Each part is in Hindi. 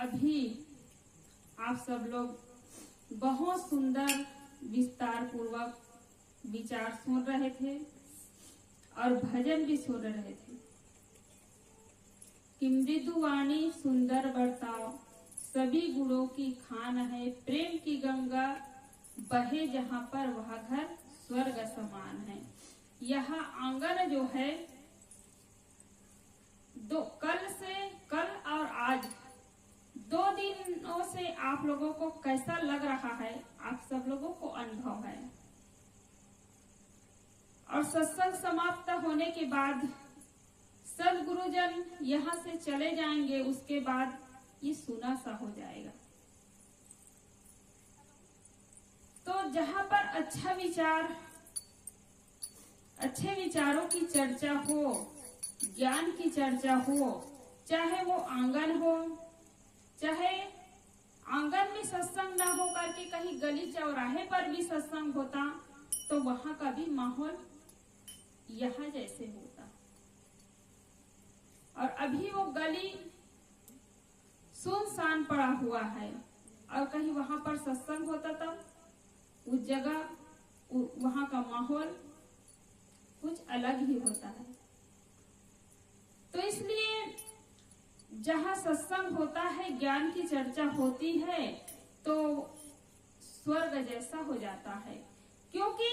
अभी आप सब लोग बहुत सुंदर विस्तार पूर्वक विचार सुन रहे थे और भजन भी सुन रहे थे कि मृदुवाणी सुंदर बर्ताव सभी गुणों की खान है, प्रेम की गंगा बहे जहाँ पर वह घर स्वर्ग समान है। यह आंगन जो है कल और आज 2 दिनों से आप लोगों को कैसा लग रहा है, आप सब लोगों को अनुभव है। और सत्संग समाप्त होने के बाद सब गुरुजन यहाँ से चले जाएंगे, उसके बाद ये सुना सा हो जाएगा। तो जहाँ पर अच्छा विचार, अच्छे विचारों की चर्चा हो, ज्ञान की चर्चा हो, चाहे वो आंगन हो, चाहे आंगन में सत्संग ना हो करके कहीं गली चौराहे पर भी सत्संग होता, तो वहां का भी माहौल यहाँ जैसे होता। और अभी वो गली सुनसान पड़ा हुआ है और कहीं वहां पर सत्संग होता तब उस जगह वहां का माहौल कुछ अलग ही होता है। तो इसलिए जहाँ सत्संग होता है, ज्ञान की चर्चा होती है, तो स्वर्ग जैसा हो जाता है। क्योंकि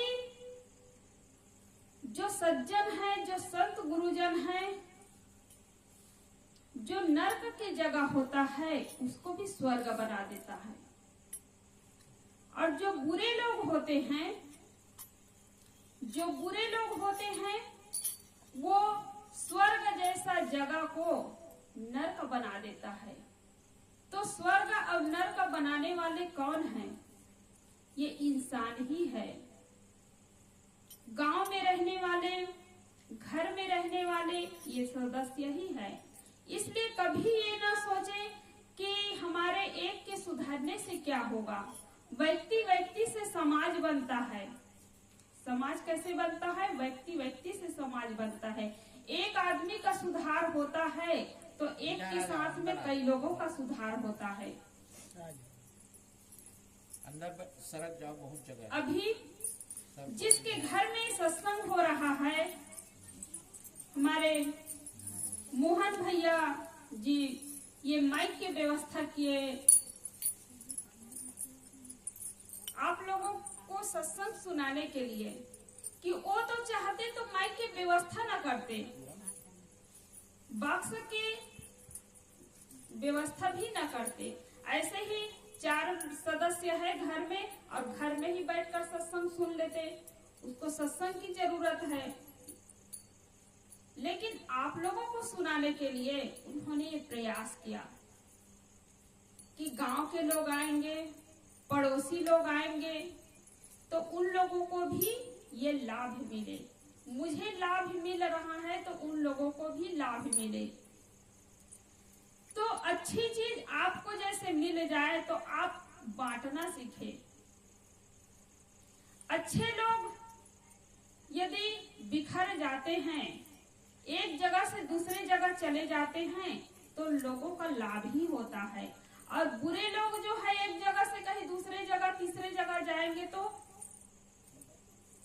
जो सज्जन है, जो संत गुरुजन है, जो नरक की जगह होता है उसको भी स्वर्ग बना देता है। और जो बुरे लोग होते हैं, वो स्वर्ग जैसा जगह को नरक बना देता है। तो स्वर्ग और नरक बनाने वाले कौन हैं? ये इंसान ही है। गांव में रहने वाले, घर में रहने वाले ये सदस्य ही है। इसलिए कभी ये ना सोचे कि हमारे एक के सुधरने से क्या होगा। व्यक्ति से समाज बनता है। समाज कैसे बनता है? व्यक्ति से समाज बनता है। एक आदमी का सुधार होता है तो एक के साथ में कई लोगों का सुधार होता है। अंदर सड़क जाओ, बहुत जगह। अभी जिसके घर में सत्संग हो रहा है, हमारे मोहन भैया जी ये माइक की व्यवस्था किए, आप लोगों को सत्संग सुनाने के लिए, कि वो तो चाहते तो माइक की व्यवस्था ना करते, बॉक्स की व्यवस्था भी ना करते। ऐसे ही 4 सदस्य है घर में और घर में ही बैठकर सत्संग सुन लेते। उसको सत्संग की जरूरत है, लेकिन आप लोगों को सुनाने के लिए उन्होंने ये प्रयास किया कि गांव के लोग आएंगे, पड़ोसी लोग आएंगे, तो उन लोगों को भी ये लाभ मिले। मुझे लाभ मिल रहा है तो उन लोगों को भी लाभ मिले। तो अच्छी चीज आपको जैसे मिल जाए तो आप बांटना सीखे। अच्छे लोग यदि बिखर जाते हैं, एक जगह से दूसरे जगह चले जाते हैं, तो लोगों का लाभ ही होता है। और बुरे लोग जो है एक जगह से कहीं दूसरे जगह, तीसरे जगह जाएंगे तो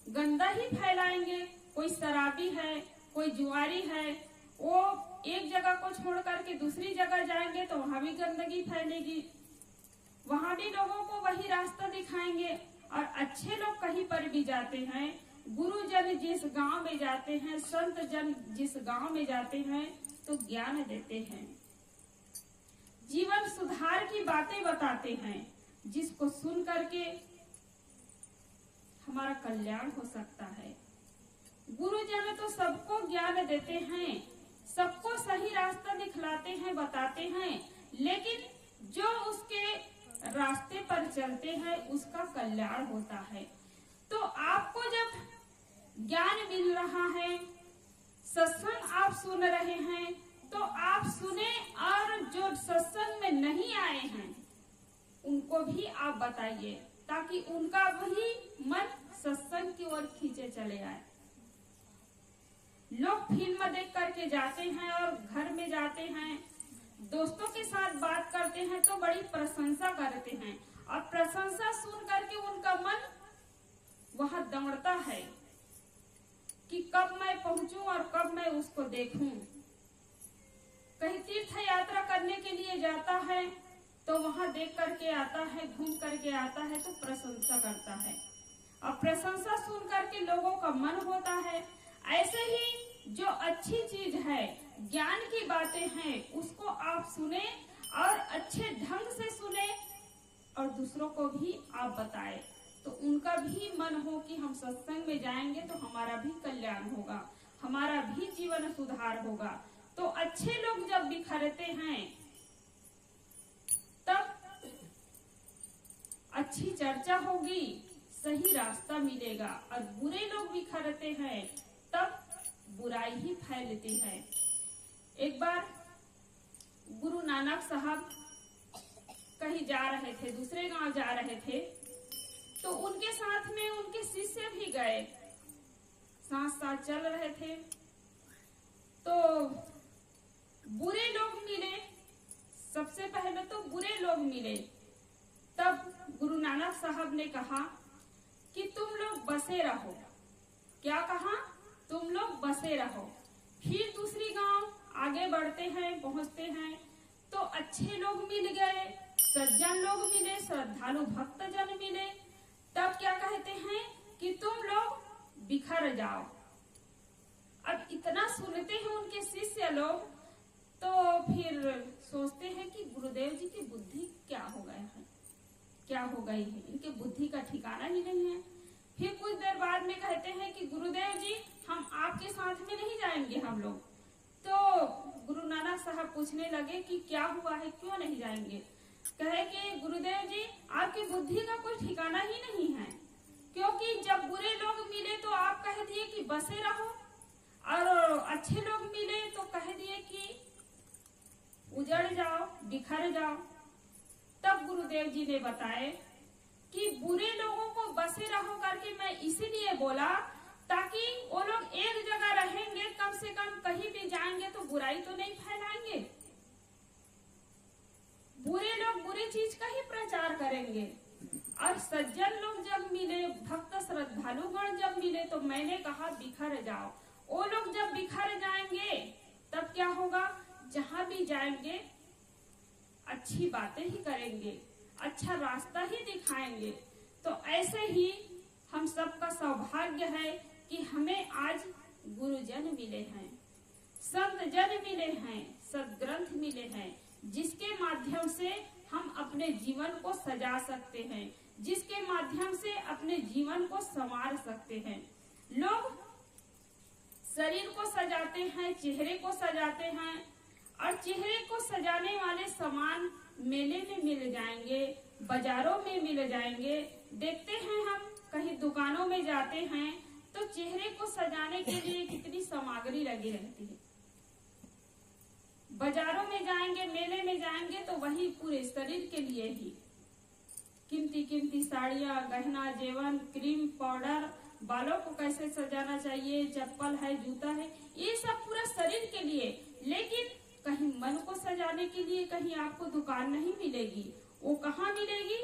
गंदा ही फैलाएंगे। कोई शराबी है, कोई जुआरी है, वो एक जगह को छोड़ करके दूसरी जगह जाएंगे तो वहां भी गंदगी फैलेगी, वहां भी लोगों को वही रास्ता दिखाएंगे। और अच्छे लोग कहीं पर भी जाते हैं, गुरुजन जिस गांव में जाते हैं, संत जन जिस गांव में जाते हैं, तो ज्ञान देते हैं, जीवन सुधार की बातें बताते हैं, जिसको सुन करके हमारा कल्याण हो सकता है। गुरुजन तो सबको ज्ञान देते हैं, सबको सही रास्ता दिखलाते हैं, बताते हैं, लेकिन जो उसके रास्ते पर चलते हैं उसका कल्याण होता है। तो आपको जब ज्ञान मिल रहा है, सत्संग आप सुन रहे हैं, तो आप सुने, और जो सत्संग में नहीं आए हैं उनको भी आप बताइए, ताकि उनका भी मन सत्संग की ओर खींचे चले आए। लोग फिल्म देख करके जाते हैं और घर में जाते हैं, दोस्तों के साथ बात करते हैं तो बड़ी प्रशंसा करते हैं और प्रशंसा सुन करके उनका मन वहां दौड़ता है कि कब मैं पहुंचूं और कब मैं उसको देखूं। कहीं तीर्थ यात्रा करने के लिए जाता है तो वहां देख करके आता है, घूम करके आता है तो प्रशंसा करता है और प्रशंसा सुन करके लोगों का मन होता है। ऐसे ही जो अच्छी चीज है, ज्ञान की बातें हैं, उसको आप सुने और अच्छे ढंग से सुने और दूसरों को भी आप बताएं तो उनका भी मन हो कि हम सत्संग में जाएंगे तो हमारा भी कल्याण होगा, हमारा भी जीवन सुधार होगा। तो अच्छे लोग जब बिखरते हैं तब अच्छी चर्चा होगी, सही रास्ता मिलेगा और बुरे लोग बिखरते हैं तब बुराई ही फैलती है। एक बार गुरु नानक साहब कहीं जा रहे थे, दूसरे गांव जा रहे थे, तो उनके साथ में उनके शिष्य भी गए, साथ साथ चल रहे थे। तो बुरे लोग मिले, सबसे पहले तो बुरे लोग मिले। तब गुरु नानक साहब ने कहा कि तुम लोग बसे रहो। क्या कहा? तुम लोग बसे रहो। फिर दूसरी गांव आगे बढ़ते हैं, पहुंचते हैं तो अच्छे लोग मिल गए, सज्जन लोग मिले, श्रद्धालु भक्तजन मिले। तब क्या कहते हैं कि तुम लोग बिखर जाओ। अब इतना सुनते हैं उनके शिष्य लोग तो फिर सोचते हैं कि गुरुदेव जी की बुद्धि क्या हो गया है, क्या हो गई है, इनके बुद्धि का ठिकाना ही नहीं है। फिर कुछ देर बाद में कहते हैं कि गुरुदेव जी हम आपके साथ में नहीं जाएंगे हम लोग। तो गुरु नानक साहब पूछने लगे कि क्या हुआ है, क्यों नहीं जाएंगे? कहे कि गुरुदेव जी आपकी बुद्धि का कोई ठिकाना ही नहीं है, क्योंकि जब बुरे लोग मिले तो आप कह दिए कि बसे रहो और अच्छे लोग मिले तो कह दिए कि उजड़ जाओ, बिखर जाओ। तब गुरुदेव जी ने बताए कि बुरे लोगों को बसे रहो करके मैं इसीलिए बोला ताकि वो लोग एक जगह रहेंगे, कम से कम कहीं भी जाएंगे तो बुराई तो नहीं फैलाएंगे। बुरे लोग बुरी चीज का ही प्रचार करेंगे और सज्जन लोग जब मिले, भक्त श्रद्धालुगण जब मिले तो मैंने कहा बिखर जाओ। वो लोग जब बिखर जाएंगे तब क्या होगा? जहां भी जाएंगे अच्छी बातें ही करेंगे, अच्छा रास्ता ही दिखाएंगे। तो ऐसे ही हम सबका सौभाग्य है कि हमें आज गुरुजन मिले हैं, संत जन मिले हैं, सद्ग्रंथ मिले हैं, जिसके माध्यम से हम अपने जीवन को सजा सकते हैं, जिसके माध्यम से अपने जीवन को संवार सकते हैं। लोग शरीर को सजाते हैं, चेहरे को सजाते हैं और चेहरे को सजाने वाले सामान मेले में मिल जाएंगे, बाजारों में मिल जाएंगे। देखते हैं हम कहीं दुकानों में जाते हैं तो चेहरे को सजाने के लिए कितनी सामग्री लगी रहती है। बाजारों में जाएंगे, मेले में जाएंगे तो वही पूरे शरीर के लिए ही कीमती कीमती साड़ियाँ, गहना जेवन, क्रीम, पाउडर, बालों को कैसे सजाना चाहिए, चप्पल है, जूता है, ये सब पूरा शरीर के लिए। लेकिन कहीं मन को सजाने के लिए कहीं आपको दुकान नहीं मिलेगी। वो कहाँ मिलेगी?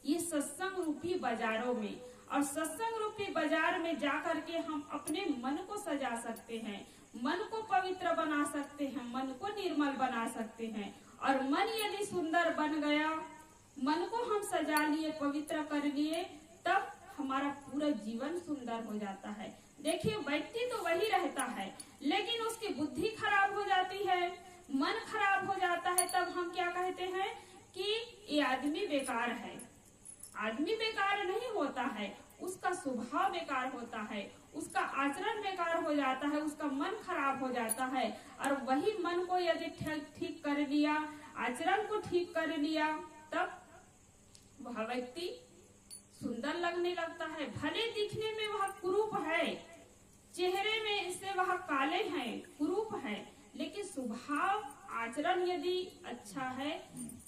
ये सत्संग रूपी बाजारों में। और सत्संग रूपी बाजार में जा करके हम अपने मन को सजा सकते हैं, मन को पवित्र बना सकते हैं, मन को निर्मल बना सकते हैं। और मन यदि सुंदर बन गया, मन को हम सजा लिए, पवित्र कर लिए, तब हमारा पूरा जीवन सुंदर हो जाता है। देखिए व्यक्ति तो वही रहता है लेकिन उसकी बुद्धि खराब हो जाती है, मन खराब हो जाता है। तब हम क्या कहते हैं कि ये आदमी बेकार है। आदमी बेकार नहीं होता है, उसका स्वभाव बेकार होता है, उसका आचरण बेकार हो जाता है, उसका मन खराब हो जाता है। और वही मन को यदि ठीक कर लिया, आचरण को ठीक कर लिया, तब वह व्यक्ति सुंदर लगने लगता है। भले दिखने में वह कुरूप है, चेहरे में से वह काले हैं, कुरूप है, लेकिन स्वभाव आचरण यदि अच्छा है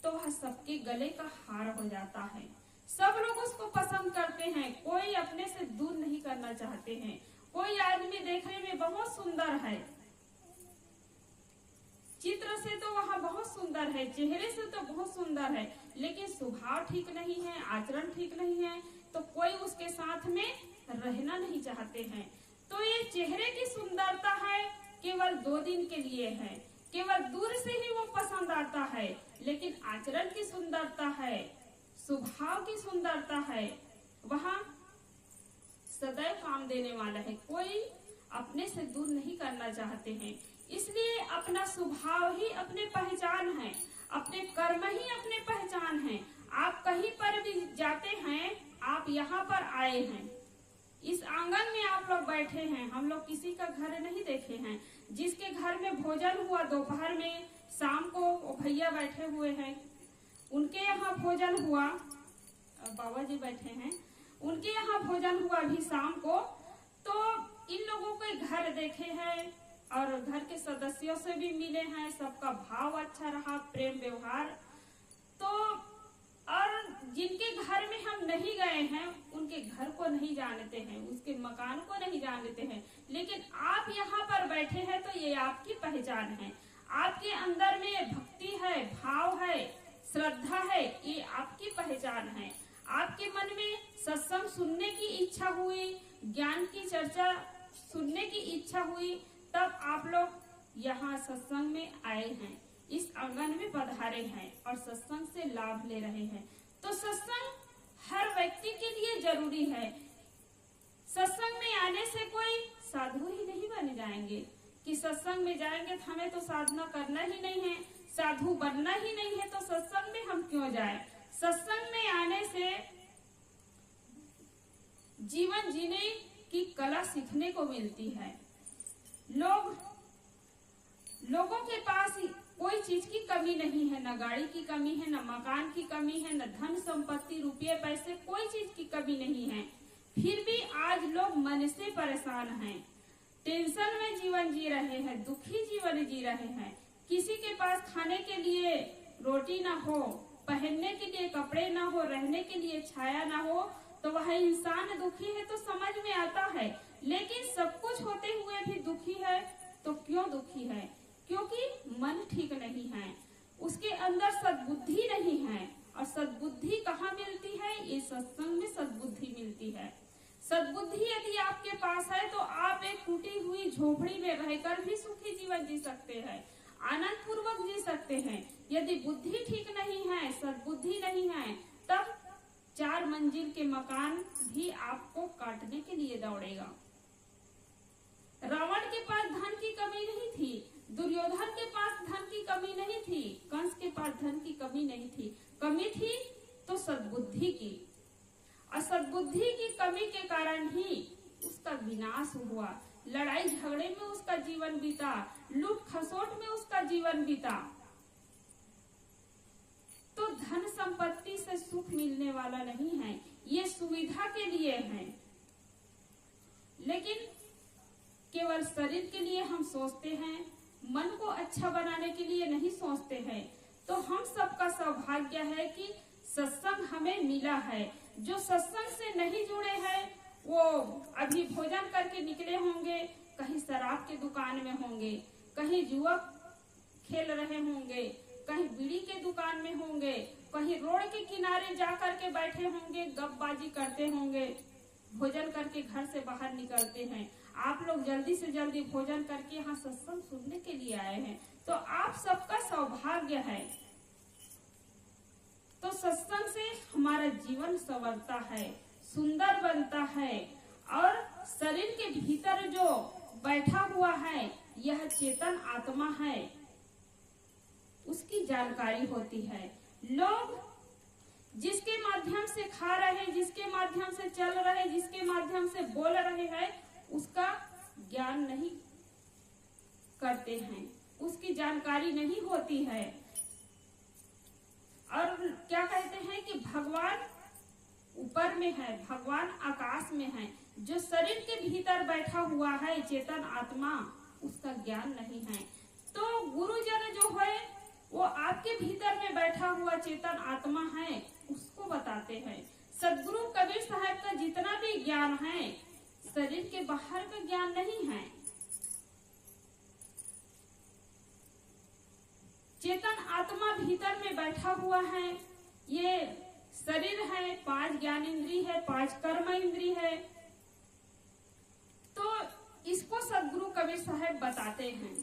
तो वह सबके गले का हार हो जाता है। सब लोग उसको पसंद करते हैं, कोई अपने से दूर नहीं करना चाहते हैं। कोई आदमी देखने में बहुत सुंदर है चित्र से तो वह बहुत सुंदर है, चेहरे से तो बहुत सुंदर है, लेकिन स्वभाव ठीक नहीं है, आचरण ठीक नहीं है, तो कोई उसके साथ में रहना नहीं चाहते हैं। तो ये चेहरे की सुंदरता है केवल 2 दिन के लिए है, केवल दूर से ही वो पसंद आता है, लेकिन आचरण की सुंदरता है, स्वभाव की सुंदरता है, वह सदैव काम देने वाला है। कोई अपने से दूर नहीं करना चाहते हैं। इसलिए अपना स्वभाव ही अपने पहचान है, अपने कर्म ही अपने पहचान है। आप कहीं पर भी जाते हैं, आप यहाँ पर आए हैं, इस आंगन में आप लोग बैठे हैं, हम लोग किसी का घर नहीं देखे हैं। जिसके घर में भोजन हुआ दोपहर में, शाम को वो भैया बैठे हुए हैं, उनके यहाँ भोजन हुआ, बाबा जी बैठे हैं, उनके यहाँ भोजन हुआ अभी शाम को, तो इन लोगों के घर देखे हैं और घर के सदस्यों से भी मिले हैं, सबका भाव अच्छा रहा, प्रेम व्यवहार। तो और जिनके घर में हम नहीं गए हैं, उनके घर को नहीं जानते हैं, उसके मकान को नहीं जानते हैं, लेकिन आप यहाँ पर बैठे हैं तो ये आपकी पहचान है। आपके अंदर में भक्ति है, भाव है, श्रद्धा है, ये आपकी पहचान है। आपके मन में सत्संग सुनने की इच्छा हुई, ज्ञान की चर्चा सुनने की इच्छा हुई, तब आप लोग यहाँ सत्संग में आए हैं, इस आंगन में पधारे हैं और सत्संग से लाभ ले रहे हैं। तो सत्संग हर व्यक्ति के लिए जरूरी है। सत्संग में आने से कोई साधु ही नहीं बन जाएंगे कि सत्संग में जाएंगे तो हमें तो साधना करना ही नहीं है, साधु बनना ही नहीं है, तो सत्संग में हम क्यों जाएं? सत्संग में आने से जीवन जीने की कला सीखने को मिलती है। लोगों के पास कोई चीज की कमी नहीं है, न गाड़ी की कमी है, न मकान की कमी है, न धन संपत्ति रुपये पैसे, कोई चीज की कमी नहीं है। फिर भी आज लोग मन से परेशान हैं, टेंशन में जीवन जी रहे हैं, दुखी जीवन जी रहे हैं। किसी के पास खाने के लिए रोटी ना हो, पहनने के लिए कपड़े ना हो, रहने के लिए छाया ना हो, तो वह इंसान दुखी है तो समझ में आता है। लेकिन सब कुछ होते हुए भी दुखी है, तो क्यों दुखी है? क्योंकि मन ठीक नहीं है, उसके अंदर सद्बुद्धि नहीं है। और सद्बुद्धि कहाँ मिलती है? ये सत्संग में सद्बुद्धि मिलती है। सद्बुद्धि यदि आपके पास है तो आप एक टूटी हुई झोपड़ी में रहकर भी सुखी जीवन जी सकते हैं, आनंद पूर्वक जी सकते हैं। यदि बुद्धि ठीक नहीं है, सद्बुद्धि नहीं है, तब 4 मंजिल के मकान भी आपको काटने के लिए दौड़ेगा। रावण के पास धन की कमी नहीं थी, दुर्योधन के पास धन की कमी नहीं थी, कंस के पास धन की कमी नहीं थी। कमी थी तो सद्बुद्धि की, और सद्बुद्धि की कमी के कारण ही उसका विनाश हुआ। लड़ाई झगड़े में उसका जीवन बीता, लूट खसोट में उसका जीवन बीता। तो धन संपत्ति से सुख मिलने वाला नहीं है, ये सुविधा के लिए है, लेकिन केवल शरीर के लिए हम सोचते हैं, मन को अच्छा बनाने के लिए नहीं सोचते हैं। तो हम सबका सौभाग्य है कि सत्संग हमें मिला है। जो सत्संग से नहीं जुड़े हैं वो अभी भोजन करके निकले होंगे, कहीं शराब के दुकान में होंगे, कहीं जुआ खेल रहे होंगे, कहीं बीड़ी के दुकान में होंगे, कहीं रोड के किनारे जा करके बैठे होंगे, गपबाजी करते होंगे, भोजन करके घर से बाहर निकलते हैं। आप लोग जल्दी से जल्दी भोजन करके यहाँ सत्संग सुनने के लिए आए हैं, तो आप सबका सौभाग्य है। तो सत्संग से हमारा जीवन संवरता है, सुंदर बनता है, और शरीर के भीतर जो बैठा हुआ है यह चेतन आत्मा है, उसकी जानकारी होती है। लोग जिसके माध्यम से खा रहे, जिसके माध्यम से चल रहे, जिसके माध्यम से बोल रहे हैं, उसका ज्ञान नहीं करते हैं, उसकी जानकारी नहीं होती है। और क्या कहते हैं कि भगवान ऊपर में है, भगवान आकाश में है। जो शरीर के भीतर बैठा हुआ है चेतन आत्मा, उसका ज्ञान नहीं है। तो गुरुजन जो है वो आपके भीतर में बैठा हुआ चेतन आत्मा है, उसको बताते हैं। सदगुरु कबीर साहब का जितना भी ज्ञान है शरीर के बाहर का ज्ञान नहीं है। चेतन आत्मा भीतर में बैठा हुआ है। ये शरीर है, 5 ज्ञान इंद्री है, 5 कर्म इंद्री है। तो इसको सदगुरु कबीर साहब बताते हैं।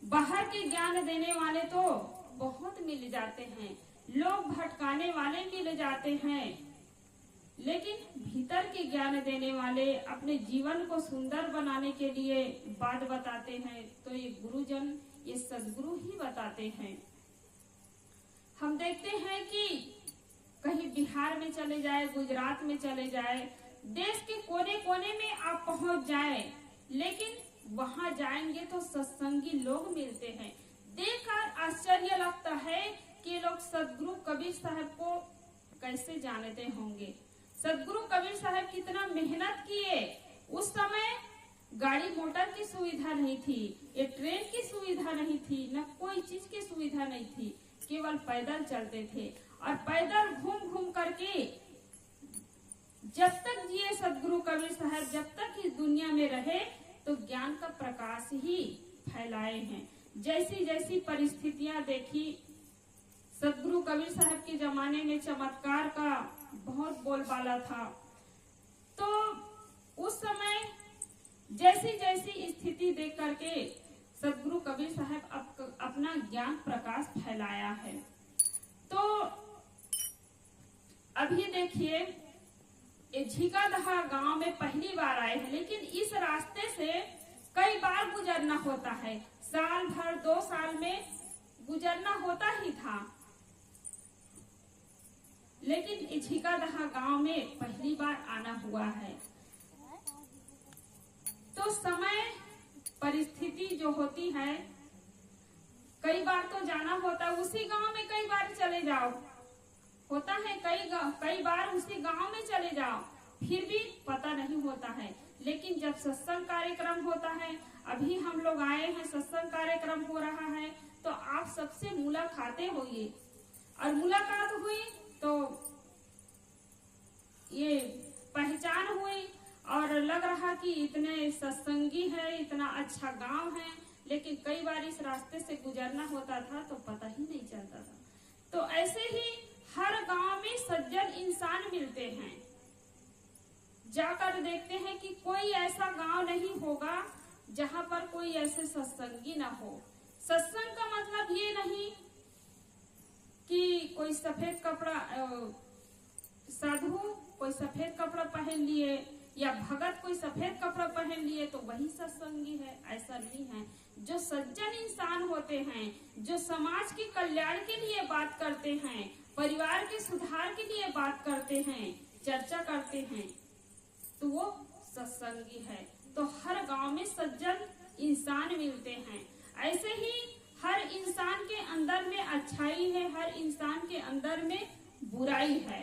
बाहर के ज्ञान देने वाले तो बहुत मिल जाते हैं, लोग भटकाने वाले मिल जाते हैं, लेकिन भीतर के ज्ञान देने वाले अपने जीवन को सुंदर बनाने के लिए बात बताते हैं तो ये गुरुजन, ये सदगुरु ही बताते हैं। हम देखते हैं कि कहीं बिहार में चले जाए, गुजरात में चले जाए, देश के कोने कोने में आप पहुंच जाए, लेकिन वहां जाएंगे तो सत्संगी लोग मिलते हैं। देखकर आश्चर्य लगता है कि लोग सदगुरु कबीर साहब को कैसे जानते होंगे। सदगुरु कबीर साहब कितना मेहनत किए। उस समय गाड़ी मोटर की सुविधा नहीं थी, ये ट्रेन की सुविधा नहीं थी, न कोई चीज की सुविधा नहीं थी, केवल पैदल चलते थे और पैदल घूम घूम करके जब तक जिए सदगुरु कबीर साहब, जब तक इस दुनिया में रहे तो ज्ञान का प्रकाश ही फैलाए हैं। जैसी जैसी परिस्थितियां देखी, सदगुरु कबीर साहब के जमाने में चमत्कार का बहुत बोलबाला था। तो उस समय जैसी जैसी स्थिति देख करके सदगुरु कबीर साहब अपना ज्ञान प्रकाश फैलाया है। तो अभी देखिए, झिकादहा गांव में पहली बार आए हैं, लेकिन इस रास्ते से कई बार गुजरना होता है। साल भर 2 साल में गुजरना होता ही था, लेकिन झिकादहा गांव में पहली बार आना हुआ है। तो समय परिस्थिति जो होती है, कई बार तो जाना होता है, उसी गांव में कई बार चले जाओ, होता है कई बार उसी गांव में चले जाओ, फिर भी पता नहीं होता है। लेकिन जब सत्संग कार्यक्रम होता है, अभी हम लोग आए हैं, सत्संग कार्यक्रम हो रहा है, तो आप सबसे मुलाकातें हुई और मुलाकात हुई तो ये पहचान हुई और लग रहा कि इतने सत्संगी है, इतना अच्छा गांव है, लेकिन कई बार इस रास्ते से गुजरना होता था तो पता ही नहीं चलता था। तो ऐसे ही हर गांव में सज्जन इंसान मिलते हैं। जाकर देखते हैं कि कोई ऐसा गांव नहीं होगा जहां पर कोई ऐसे सत्संगी ना हो। सत्संग का मतलब ये नहीं कि कोई सफेद कपड़ा, साधु कोई सफेद कपड़ा पहन लिए या भगत कोई सफेद कपड़ा पहन लिए तो वही सत्संगी है, ऐसा नहीं है। जो सज्जन इंसान होते हैं, जो समाज के कल्याण के लिए बात करते हैं, परिवार के सुधार के लिए बात करते हैं, चर्चा करते हैं, तो वो सत्संगी है। तो हर गांव में सज्जन इंसान मिलते हैं। ऐसे ही हर इंसान के अंदर में अच्छाई है, हर इंसान के अंदर में बुराई है।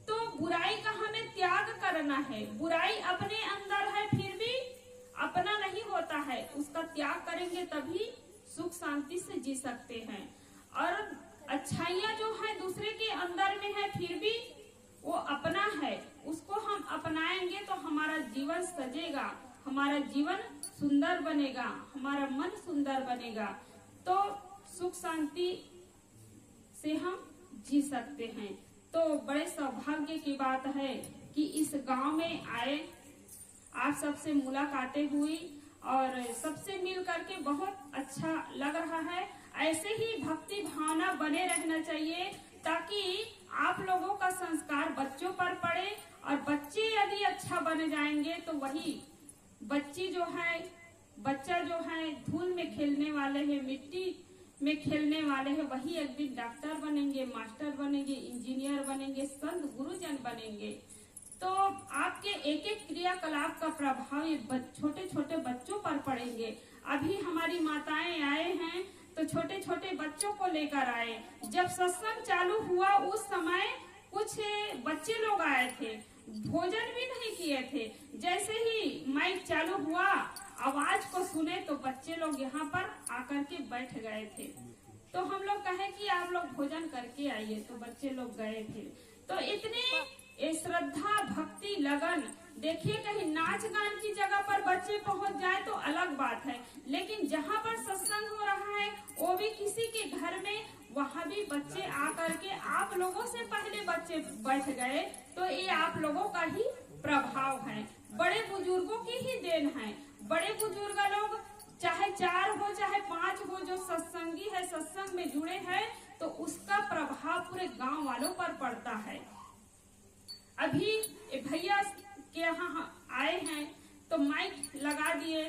तो बुराई का हमें त्याग करना है। बुराई अपने अंदर है, फिर भी अपना नहीं होता है, उसका त्याग करेंगे तभी सुख शांति से जी सकते हैं। और अच्छाइयाँ जो है दूसरे के अंदर में है, फिर भी वो अपना है, उसको हम अपनाएंगे तो हमारा जीवन सजेगा, हमारा जीवन सुंदर बनेगा, हमारा मन सुंदर बनेगा, तो सुख शांति से हम जी सकते हैं। तो बड़े सौभाग्य की बात है कि इस गांव में आए, आप सबसे मुलाकातें हुई और सबसे मिल करके बहुत अच्छा लग रहा है। ऐसे ही भक्ति भावना बने रहना चाहिए ताकि आप लोगों का संस्कार बच्चों पर पड़े और बच्चे यदि अच्छा बन जाएंगे तो वही बच्चा जो है धूल में खेलने वाले हैं, मिट्टी में खेलने वाले हैं, वही एक दिन डॉक्टर बनेंगे, मास्टर बनेंगे, इंजीनियर बनेंगे, संत गुरुजन बनेंगे। तो आपके एक एक क्रियाकलाप का प्रभाव ये छोटे छोटे बच्चों पर पड़ेंगे। अभी हमारी माताएं आए हैं तो छोटे छोटे बच्चों को लेकर आए। जब सत्संग चालू हुआ उस समय कुछ बच्चे लोग आए थे, भोजन भी नहीं किए थे। जैसे ही माइक चालू हुआ, आवाज को सुने तो बच्चे लोग यहाँ पर आकर के बैठ गए थे। तो हम लोग कहे कि आप लोग भोजन करके आइए, तो बच्चे लोग गए थे। तो इतने श्रद्धा भक्ति लगन देखिए कहीं नाच गान की जगह पर बच्चे पहुंच जाए तो अलग बात है, लेकिन जहाँ पर सत्संग हो रहा है वो भी किसी के घर में, वहाँ भी बच्चे आकर के आप लोगों से पहले बच्चे बैठ गए, तो ये आप लोगों का ही प्रभाव है, बड़े बुजुर्गों की ही देन है। बड़े बुजुर्ग लोग चाहे 4 हो चाहे 5 हो, जो सत्संगी है, सत्संग में जुड़े हैं, तो उसका प्रभाव पूरे गांव वालों पर पड़ता है। अभी भैया के यहाँ आए हैं तो माइक लगा दिए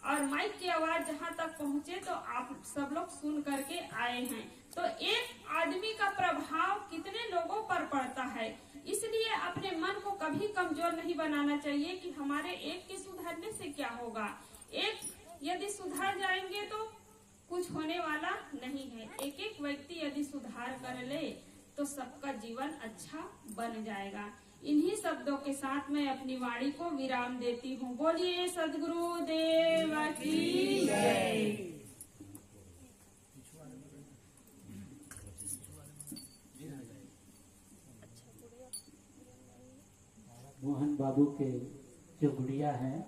और माइक की आवाज जहाँ तक पहुँचे तो आप सब लोग सुन करके आए हैं, तो एक आदमी का प्रभाव कितने लोगों पर पड़ता है। इसलिए अपने मन को कभी कमजोर नहीं बनाना चाहिए कि हमारे एक के सुधरने से क्या होगा। एक यदि सुधर जाएंगे तो कुछ होने वाला नहीं है। एक एक व्यक्ति यदि सुधार कर ले तो सबका जीवन अच्छा बन जाएगा। इन्हीं शब्दों के साथ मैं अपनी वाणी को विराम देती हूँ। बोलिए सद्गुरु देव की जय। मोहन बाबू के जो गुड़िया हैं